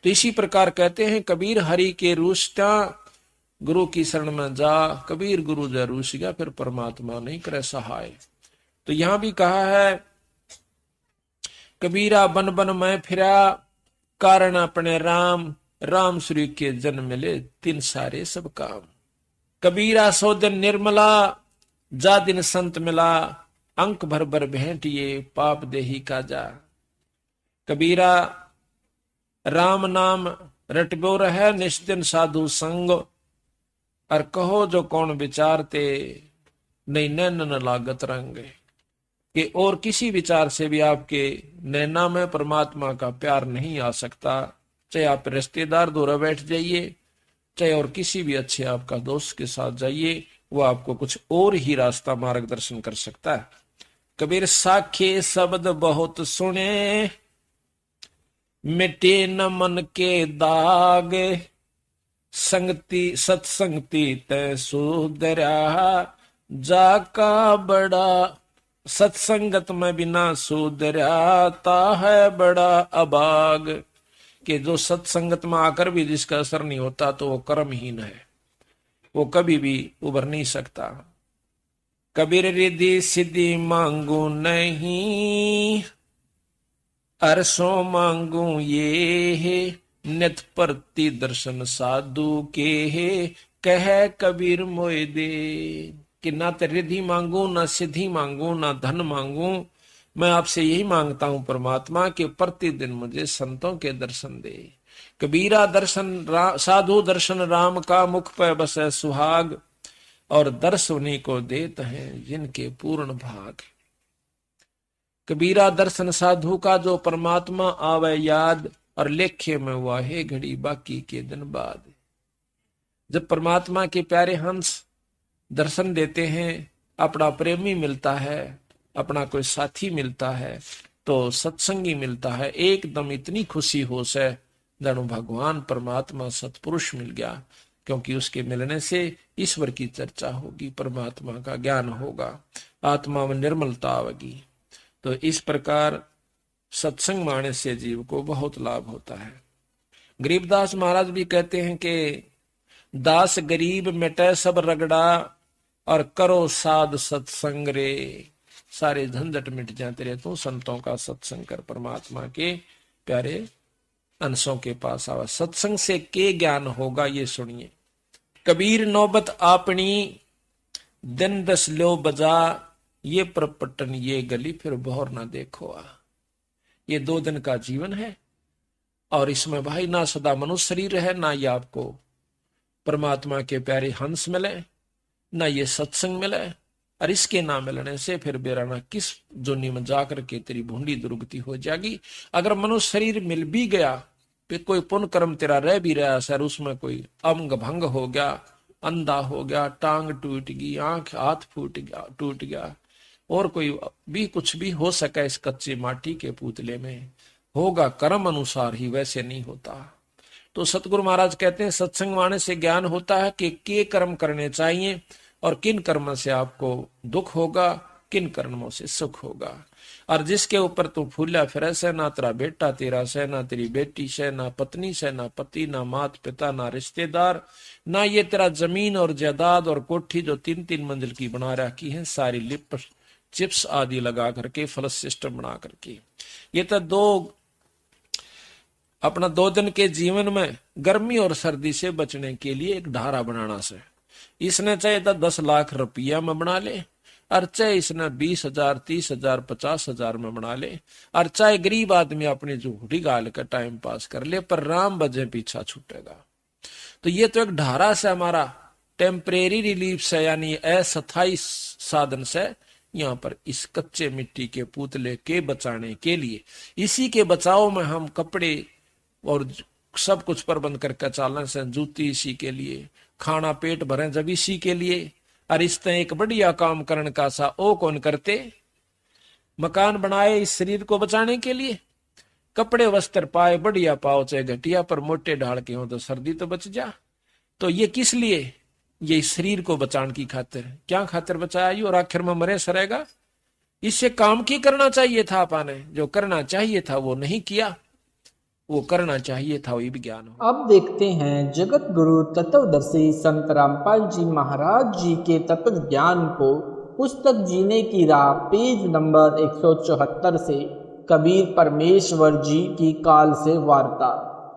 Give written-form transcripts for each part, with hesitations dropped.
तो इसी प्रकार कहते हैं कबीर हरि के रूष्टा गुरु की शरण में जा, कबीर गुरु जय रूस गया, फिर परमात्मा नहीं करे सहाय। तो यहां भी कहा है कबीरा बन बन मैं फिरा, कारण अपने राम, राम श्री के जन्म मिले तीन सारे सब काम। कबीरा सो दिन निर्मला, जा दिन संत मिला, अंक भर भर भेंट ये पाप देही का जा। कबीरा राम नाम रटबो रहे, निष्दिन साधु संग, और कहो जो कौन विचारते, नहीं नैन न लागत रंग। कि और किसी विचार से भी आपके नैना में परमात्मा का प्यार नहीं आ सकता। चाहे आप रिश्तेदार दूर बैठ जाइए, चाहे और किसी भी अच्छे आपका दोस्त के साथ जाइए, वो आपको कुछ और ही रास्ता मार्गदर्शन कर सकता है। कबीर साखे शब्द बहुत सुने, मिटे न मन के दाग, संगति सत्संगति तय सुधरा, जाका बड़ा सत्संगत में बिना सुधराता है बड़ा अभाग। कि जो सत्संगत में आकर भी जिसका असर नहीं होता तो वो कर्महीन है, वो कभी भी उभर नहीं सकता। कबीर रिद्धि सिद्धि मांगू नहीं, अरसों मांगू ये है, नित प्रति दर्शन साधु के है, कह कबीर मोय दे। कि ना तो रिद्धि मांगू, ना सिद्धि मांगू, ना धन मांगू, मैं आपसे यही मांगता हूं परमात्मा कि प्रतिदिन मुझे संतों के दर्शन दे। कबीरा दर्शन साधु दर्शन राम का, मुख पे बसे सुहाग, और दर्श उन्हीं को देत हैं जिनके पूर्ण भाग। कबीरा दर्शन साधु का, जो परमात्मा आवे याद, और लेखे में वाहे घड़ी बाकी के दिन बाद। जब परमात्मा के प्यारे हंस दर्शन देते हैं, अपना प्रेमी मिलता है, अपना कोई साथी मिलता है, तो सत्संगी मिलता है, एकदम इतनी खुशी होश है जानो भगवान परमात्मा सतपुरुष मिल गया। क्योंकि उसके मिलने से ईश्वर की चर्चा होगी, परमात्मा का ज्ञान होगा, आत्मा में निर्मलता आवेगी। तो इस प्रकार सत्संग माने से जीव को बहुत लाभ होता है। गरीबदास महाराज भी कहते हैं कि दास गरीब मिटे सब रगड़ा, और करो साध सत्संग रे, सारे झंझट मिट जाते रहे तो संतों का सत्संग कर, परमात्मा के प्यारे अंशों के पास आवा। सत्संग से के ज्ञान होगा ये सुनिए। कबीर नौबत आपनी, दिन दस लो बजा, ये प्रपटन ये गली फिर बहुर ना देखो आ। ये 2 दिन का जीवन है, और इसमें भाई ना सदा मनुष्य शरीर है, ना ये आपको परमात्मा के प्यारे हंस मिले, ना ये सत्संग मिले। और इसके ना मिलने से फिर बेराना किस जोनी में जाकर के तेरी भूंडी दुर्गति हो जाएगी। अगर मनुष्य शरीर मिल भी गया, फिर कोई पुण्य कर्म तेरा रह भी रहा सर, उसमें कोई अंग भंग हो गया, अंधा हो गया, टांग टूट गई, आंख हाथ टूट गया, और कोई भी कुछ भी हो सका इस कच्चे माटी के पुतले में, होगा कर्म अनुसार ही, वैसे नहीं होता। तो सतगुरु महाराज कहते हैं सत्संग माने से ज्ञान होता है कि के कर्म करने चाहिए, और किन कर्मों से आपको दुख होगा, किन कर्मों से सुख होगा। और जिसके ऊपर तू फूला फिर से, ना तेरा बेटा तेरा से, ना तेरी बेटी से, ना पत्नी से, ना पति, ना माता पिता, ना रिश्तेदार, ना ये तेरा जमीन और जायदाद और कोठी जो 3-3 मंजिल की बना रखी है, सारी लिप चिप्स आदि लगा करके, फ्लश सिस्टम बना करके, ये तो अपना 2 दिन के जीवन में गर्मी और सर्दी से बचने के लिए एक ढारा बनाना से, इसने चाहे तो 10 लाख रुपया में बना ले, और चाहे इसने 20,000 30,000 50,000 में बना ले, और चाहे गरीब आदमी अपनी झूठी गाल का टाइम पास कर ले, पर राम बजे पीछा छूटेगा। तो ये तो एक ढारा से हमारा टेम्परेरी रिलीफ से, यानी अस्थायी साधन से, यहाँ पर इस कच्चे मिट्टी के पुतले के बचाने के लिए, इसी के बचाव में हम कपड़े और सब कुछ प्रबंध करके चालन से, जूती इसी के लिए, खाना पेट भरे जब इसी के लिए। और इस तरह एक बढ़िया काम करने का सा ओ कौन करते, मकान बनाए इस शरीर को बचाने के लिए, कपड़े वस्त्र पाए बढ़िया पाओ चाहे घटिया, पर मोटे ढाल के हो तो सर्दी तो बच जा। तो ये किस लिए, ये शरीर को बचाने की खातिर, क्या खातिर बचाया, और आखिर में मरे सरेगा। इससे काम की करना चाहिए था, पाने जो करना चाहिए था वो नहीं किया। वो करना चाहिए था, वही विज्ञान हो। अब देखते हैं जगत गुरु तत्वदर्शी संत रामपाल जी महाराज जी के तत्व ज्ञान को पुस्तक जीने की राह पेज नंबर 174 से कबीर परमेश्वर जी की काल से वार्ता।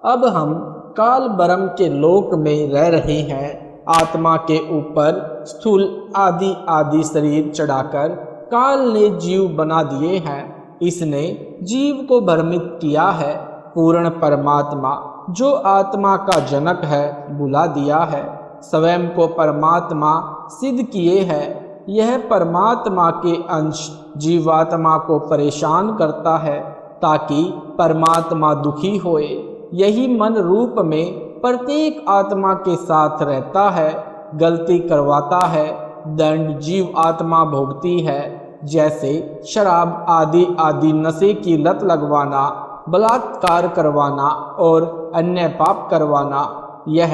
अब हम काल ब्रह्म के लोक में रह रहे हैं। आत्मा के ऊपर स्थूल आदि आदि शरीर चढ़ाकर काल ने जीव बना दिए हैं। इसने जीव को भ्रमित किया है। पूर्ण परमात्मा जो आत्मा का जनक है बुला दिया है। स्वयं को परमात्मा सिद्ध किए है। यह परमात्मा के अंश जीवात्मा को परेशान करता है ताकि परमात्मा दुखी होए। यही मन रूप में प्रत्येक आत्मा के साथ रहता है, गलती करवाता है, दंड जीव आत्मा भोगती है। जैसे शराब आदि आदि नशे की लत लगवाना, बलात्कार करवाना और अन्य पाप करवाना, यह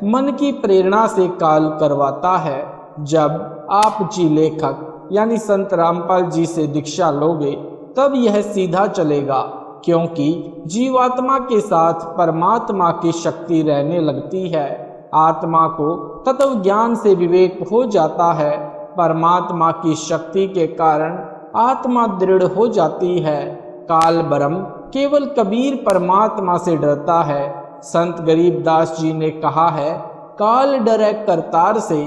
मन की प्रेरणा से काल करवाता है। जब आप जी लेखक यानी संत रामपाल जी से दीक्षा लोगे तब यह सीधा चलेगा, क्योंकि जीवात्मा के साथ परमात्मा की शक्ति रहने लगती है। आत्मा को तत्व ज्ञान से विवेक हो जाता है। परमात्मा की शक्ति के कारण आत्मा दृढ़ हो जाती है। काल ब्रह्म केवल कबीर परमात्मा से डरता है। संत गरीबदास जी ने कहा है, काल डरे करतार से,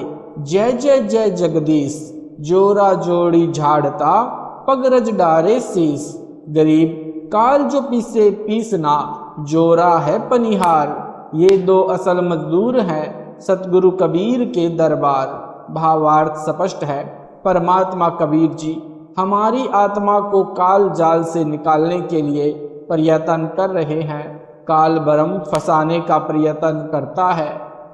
जय जय जय जगदीश, जोरा जोड़ी झाड़ता पगरज डारे शीस। गरीब काल जो पीसे पीसना, जोरा है पनिहार, ये दो असल मजदूर हैं सतगुरु कबीर के दरबार। भावार्थ स्पष्ट है। परमात्मा कबीर जी हमारी आत्मा को काल जाल से निकालने के लिए प्रयत्न कर रहे हैं। काल ब्रह्म फंसाने का प्रयत्न करता है।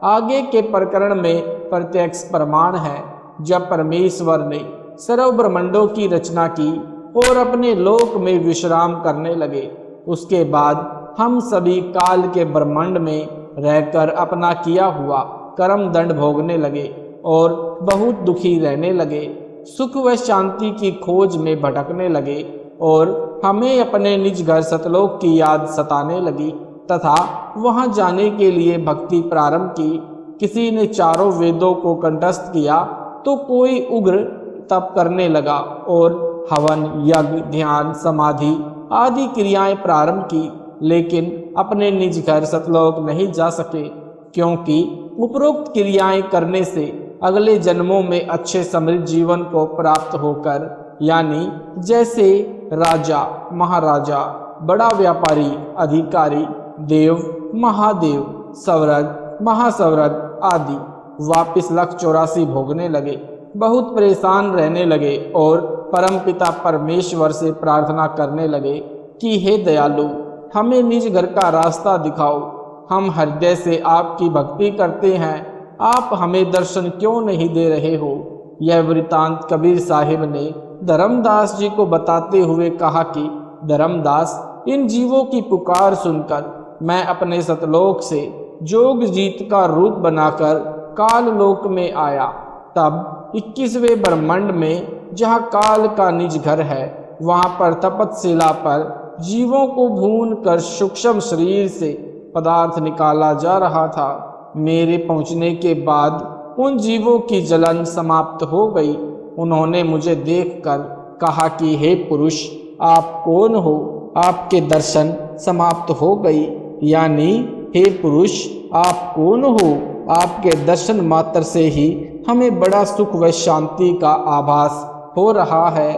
आगे के प्रकरण में प्रत्यक्ष प्रमाण है। जब परमेश्वर ने सर्व ब्रह्मांडों की रचना की और अपने लोक में विश्राम करने लगे, उसके बाद हम सभी काल के ब्रह्मांड में रहकर अपना किया हुआ कर्म दंड भोगने लगे और बहुत दुखी रहने लगे। सुख व शांति की खोज में भटकने लगे और हमें अपने निज घर सतलोक की याद सताने लगी तथा वहां जाने के लिए भक्ति प्रारंभ की। किसी ने चारों वेदों को कंठस्थ किया तो कोई उग्र तप करने लगा और हवन यज्ञ ध्यान समाधि आदि क्रियाएं प्रारंभ की, लेकिन अपने निज घर सतलोक नहीं जा सके, क्योंकि उपरोक्त क्रियाएं करने से अगले जन्मों में अच्छे समृद्ध जीवन को प्राप्त होकर, यानी जैसे राजा महाराजा, बड़ा व्यापारी अधिकारी, देव महादेव, सवरद महासवरद आदि वापिस लख 84 भोगने लगे। बहुत परेशान रहने लगे और परमपिता परमेश्वर से प्रार्थना करने लगे कि हे दयालु, हमें निज घर का रास्ता दिखाओ। हम हृदय से आपकी भक्ति करते हैं, आप हमें दर्शन क्यों नहीं दे रहे हो। यह वृतांत कबीर साहिब ने धर्मदास जी को बताते हुए कहा कि धर्मदास, इन जीवों की पुकार सुनकर मैं अपने सतलोक से जोग जीत का रूप बनाकर काल लोक में आया। तब 21वें ब्रह्मांड में, जहाँ काल का निज घर है, वहाँ पर तपतशिला पर जीवों को भून कर सूक्ष्म शरीर से पदार्थ निकाला जा रहा था। मेरे पहुंचने के बाद उन जीवों की जलन समाप्त हो गई। उन्होंने मुझे देखकर कहा कि हे पुरुष, आप कौन हो? आपके दर्शन समाप्त हो गई। यानी हे पुरुष, आप कौन हो? आपके दर्शन मात्र से ही हमें बड़ा सुख व शांति का आभास हो रहा है।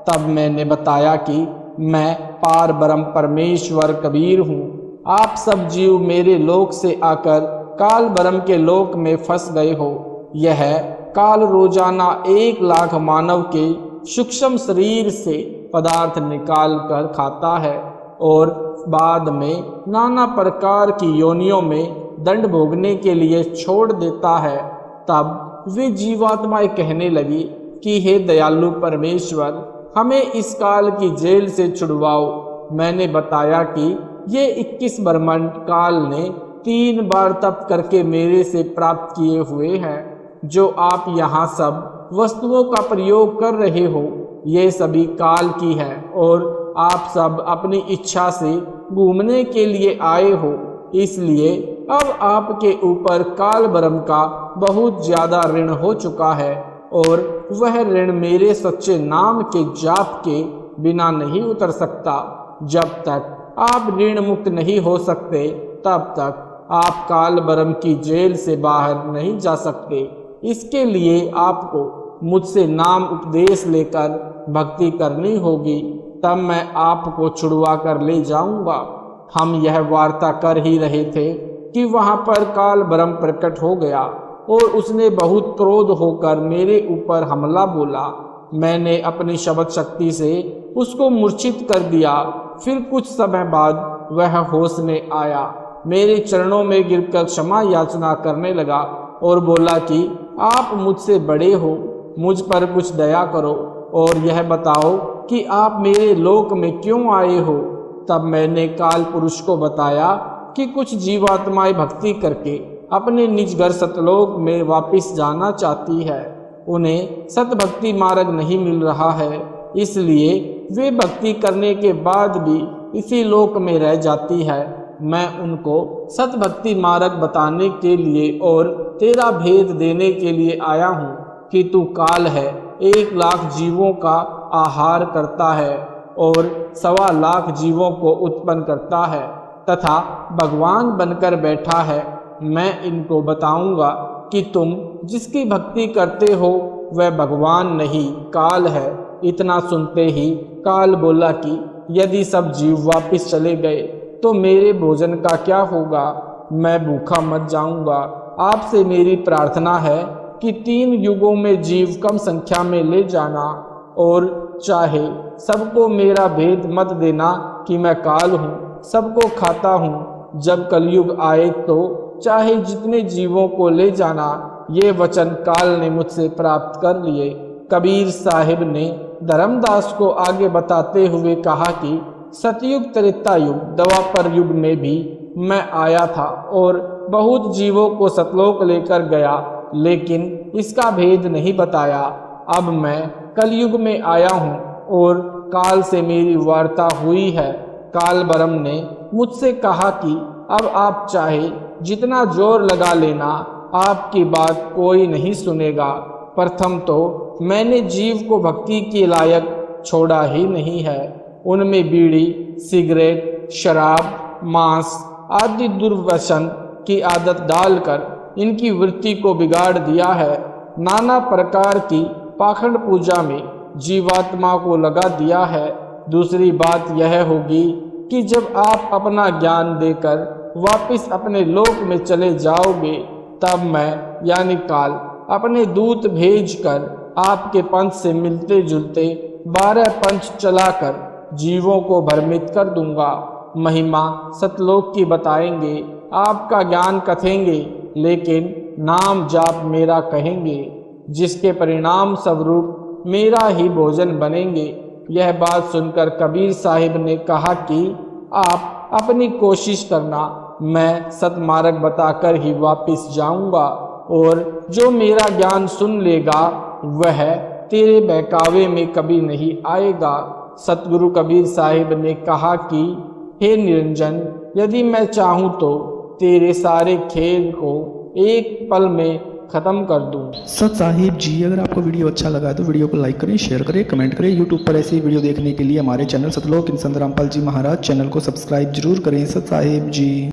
तब मैंने बताया कि मैं पार ब्रह्म परमेश्वर कबीर हूँ। आप सब जीव मेरे लोक से आकर काल ब्रह्म के लोक में फंस गए हो। यह काल रोजाना 1 लाख मानव के सूक्ष्म शरीर से पदार्थ निकाल कर खाता है और बाद में नाना प्रकार की योनियों में दंड भोगने के लिए छोड़ देता है। तब वे जीवात्माएं कहने लगी कि हे दयालु परमेश्वर, हमें इस काल की जेल से छुड़वाओ। मैंने बताया कि ये 21 ब्रह्मांड काल ने 3 बार तप करके मेरे से प्राप्त किए हुए हैं। जो आप यहाँ सब वस्तुओं का प्रयोग कर रहे हो, ये सभी काल की है और आप सब अपनी इच्छा से घूमने के लिए आए हो, इसलिए अब आपके ऊपर काल ब्रह्म का बहुत ज्यादा ऋण हो चुका है और वह ऋण मेरे सच्चे नाम के जाप के बिना नहीं उतर सकता। जब तक आप ऋण मुक्त नहीं हो सकते तब तक आप काल ब्रह्म की जेल से बाहर नहीं जा सकते। इसके लिए आपको मुझसे नाम उपदेश लेकर भक्ति करनी होगी, तब मैं आपको छुड़वा कर ले जाऊंगा। हम यह वार्ता कर ही रहे थे कि वहां पर काल ब्रह्म प्रकट हो गया और उसने बहुत क्रोध होकर मेरे ऊपर हमला बोला। मैंने अपनी शब्द शक्ति से उसको मूर्छित कर दिया। फिर कुछ समय बाद वह होश में आया, मेरे चरणों में गिरकर क्षमा याचना करने लगा और बोला कि आप मुझसे बड़े हो, मुझ पर कुछ दया करो और यह बताओ कि आप मेरे लोक में क्यों आए हो। तब मैंने काल पुरुष को बताया कि कुछ जीवात्माएं भक्ति करके अपने निज घर सतलोक में वापस जाना चाहती है। उन्हें सतभक्ति मार्ग नहीं मिल रहा है, इसलिए वे भक्ति करने के बाद भी इसी लोक में रह जाती है। मैं उनको सतभक्ति मार्ग बताने के लिए और तेरा भेद देने के लिए आया हूँ कि तू काल है, 1 लाख जीवों का आहार करता है और 1.25 लाख जीवों को उत्पन्न करता है तथा भगवान बनकर बैठा है। मैं इनको बताऊंगा कि तुम जिसकी भक्ति करते हो वह भगवान नहीं काल है। इतना सुनते ही काल बोला कि यदि सब जीव वापस चले गए तो मेरे भोजन का क्या होगा, मैं भूखा मत जाऊंगा। आपसे मेरी प्रार्थना है कि 3 युगों में जीव कम संख्या में ले जाना और चाहे सबको मेरा भेद मत देना कि मैं काल हूँ, सबको खाता हूँ। जब कलयुग आए तो चाहे जितने जीवों को ले जाना। ये वचन काल ने मुझसे प्राप्त कर लिए। कबीर साहिब ने धर्मदास को आगे बताते हुए कहा कि सतयुग त्रेता युग द्वापर युग में भी मैं आया था और बहुत जीवों को सतलोक लेकर गया, लेकिन इसका भेद नहीं बताया। अब मैं कलयुग में आया हूँ और काल से मेरी वार्ता हुई है। काल ब्रह्म ने मुझसे कहा कि अब आप चाहे जितना जोर लगा लेना, आपकी बात कोई नहीं सुनेगा। प्रथम तो मैंने जीव को भक्ति के लायक छोड़ा ही नहीं है। उनमें बीड़ी, सिगरेट, शराब, मांस आदि दुर्व्यसन की आदत डालकर इनकी वृत्ति को बिगाड़ दिया है। नाना प्रकार की पाखंड पूजा में जीवात्मा को लगा दिया है। दूसरी बात यह होगी कि जब आप अपना ज्ञान देकर वापस अपने लोक में चले जाओगे, तब मैं यानी काल अपने दूत भेजकर आपके पंथ से मिलते जुलते 12 पंच चलाकर जीवों को भ्रमित कर दूंगा। महिमा सतलोक की बताएंगे, आपका ज्ञान कथेंगे, लेकिन नाम जाप मेरा कहेंगे, जिसके परिणाम स्वरूप मेरा ही भोजन बनेंगे। यह बात सुनकर कबीर साहिब ने कहा कि आप अपनी कोशिश करना, मैं सतमार्ग बताकर ही वापस जाऊंगा और जो मेरा ज्ञान सुन लेगा वह तेरे बहकावे में कभी नहीं आएगा। सतगुरु कबीर साहिब ने कहा कि हे निरंजन, यदि मैं चाहूँ तो तेरे सारे खेल को एक पल में खत्म कर दूं। सत साहिब जी, अगर आपको वीडियो अच्छा लगा तो वीडियो को लाइक करें, शेयर करें, कमेंट करें। यूट्यूब पर ऐसी वीडियो देखने के लिए हमारे चैनल सतलोक इंसान रामपाल जी महाराज चैनल को सब्सक्राइब जरूर करें। सत साहिब जी।